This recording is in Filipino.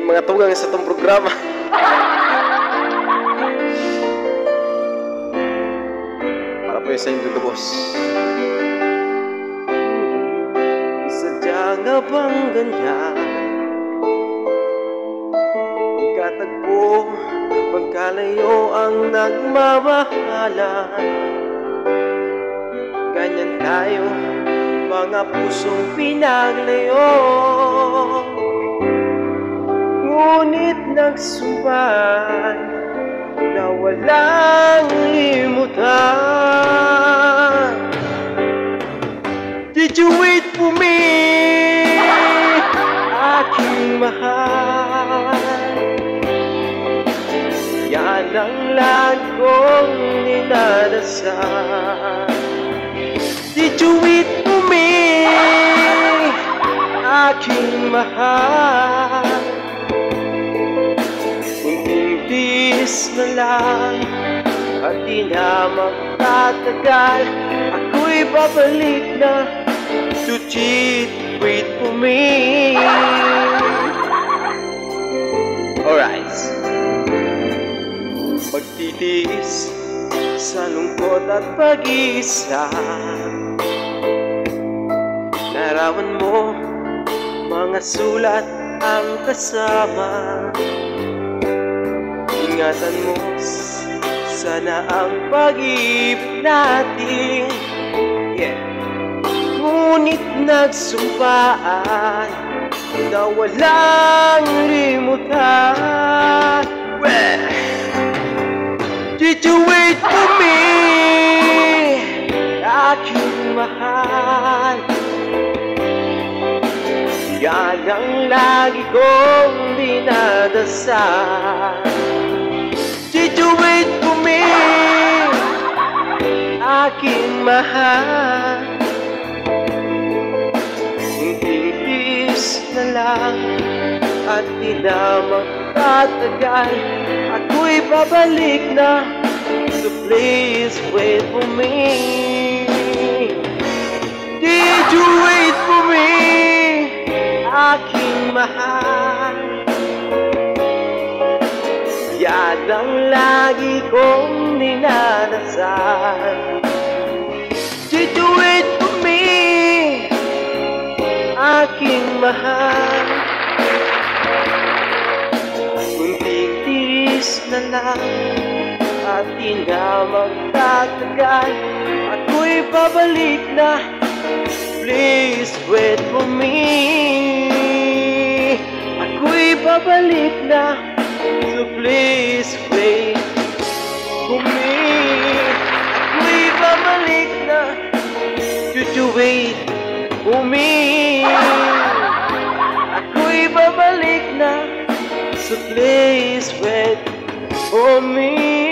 mga tugang sa itong programa. Para po sa inyong boss. Isadya nga bang ganyan? Magkatagpo, magkalayo ang nagmamahalan. Ganyan tayo, mga pusong pinaglayo. Ngunit nagsumbay na walang limutan. Did you wait for me, aking mahal? Yan ang lagi kong ninadasal. Did you wait for me, aking mahal? Kunting tiis na lang at di na magtatagal, ako'y babalik na to cheat. Wait for me. Alright. Pagtitiis sa lungkot at pag-iisa, larawan mo, mga sulat ang kasama. Ingatan mo, sana ang pag-ibig natin. Ngunit nagsumpaan na walang limutan. Did you wait for me, aking mahal? Yan ang lagi kong dinadasal. Did you wait for me, aking mahal? Kunting tiis na lang at di na magtatagal, ako'y babalik na. So please wait for me. Did you wait for me, aking mahal? Yan ang lagi kong ninadasal. Did you wait for me, aking mahal? Kunting tiis na lang at di na magtatagal, ako'y babalik na. Please wait for me. Ako'y babalik na. So please wait for me. Ako'y babalik na. Should you wait for me? Ako'y babalik na. So please wait for me.